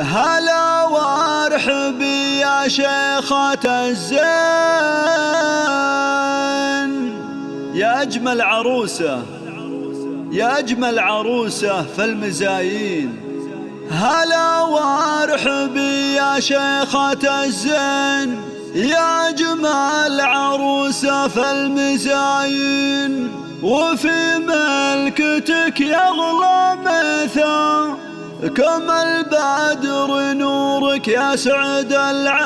هلا وارحبي يا شيخة الزين، يا أجمل عروسة يا أجمل عروسة في المزايين. هلا وارحبي يا شيخة الزين، يا أجمل عروسة في المزايين. وفي ملكتك يغلى مثا كما البدر نورك يا سعد العين،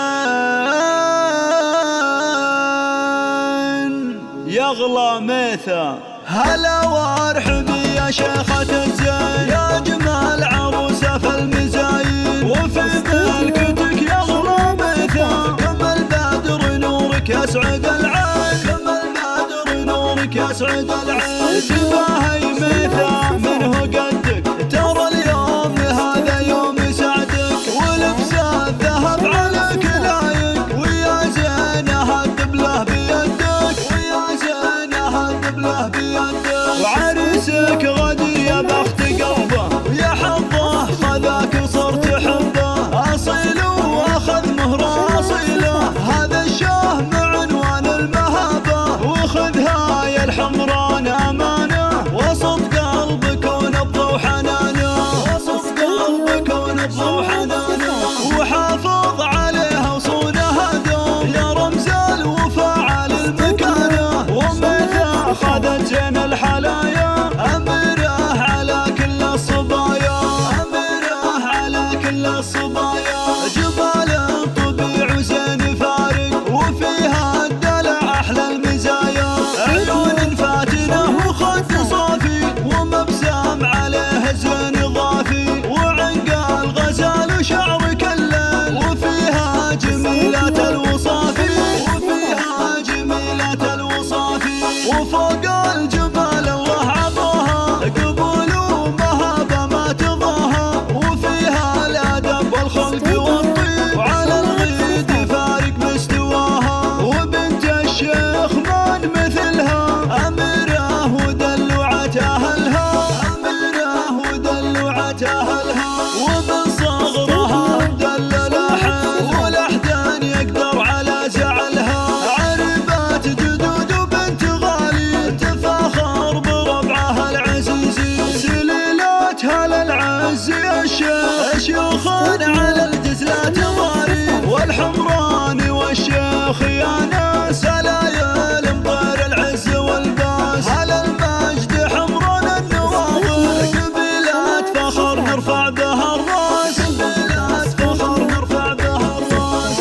يغلى مثا. هلا وارحبي يا شيخة الزين، يا أجمل عروسة في المزايين. وفي ملكتك يغلى مثا كما البدر نورك يا سعد العين، كما البدر نورك يا سعد العين. تباهي مثا منه قدك، ترى اليوم هذا يوم سعدك. ولبسه الذهب عليك لايق، ويا زينه الدبله بيدك، ويا زينه الدبله بيدك. وعريسك غدي يا بخت قلبه، ويا حظه خذاك وصرت حبه. أصيل واخذ مهره أصيله، هذا الشاه مع عنوان المهابه. وخذها يا الحمران أمانه، وسط قلبك ونبضه وحنانه، وسط قلبك ونبضه وحنانه. وحافظ عليها وصونها دوم، يا رمز الوفا على المكانه. ومثا خذت زين الحلايا، أمره على كل الصبايا، أمره على كل الصبايا. جبال طبيع وزين فارق، وفيها الدلع أحلى المزايا. عيون فاتنة وخد صافي، ومبسام عليه زين ضافي. وعنق الغزال وشعرك الليل، وفيها جميلة الوصافي، وفيها جميلة الوصافي. وفوق الجبال الله عطاها قبول ومهابة ما تضاها. وفيها الأدب والخلق والطيب، وعلى الغيد فارق مستواها. وبنت الشيخ من مثلها، أمره ودلوعت أهلها، أمره ودلوعت أهلها. ومن صغرها مدلل أحد، والأحدان يقدر على زعلها. عربات جدود وبنت غالي، تفاخر بربعها العزيزي. سليلاتها للعز يا الشيخ، شيوخ على الجزلات ضاري. والحمران والشيخ يا ناس، سلايل مطير العز والباس. على المجد حمران النواظر، قبيلات فخر نرفع بها الراس، قبيلات فخر نرفع بها الراس.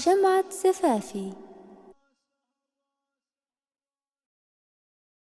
شمعة زفافي.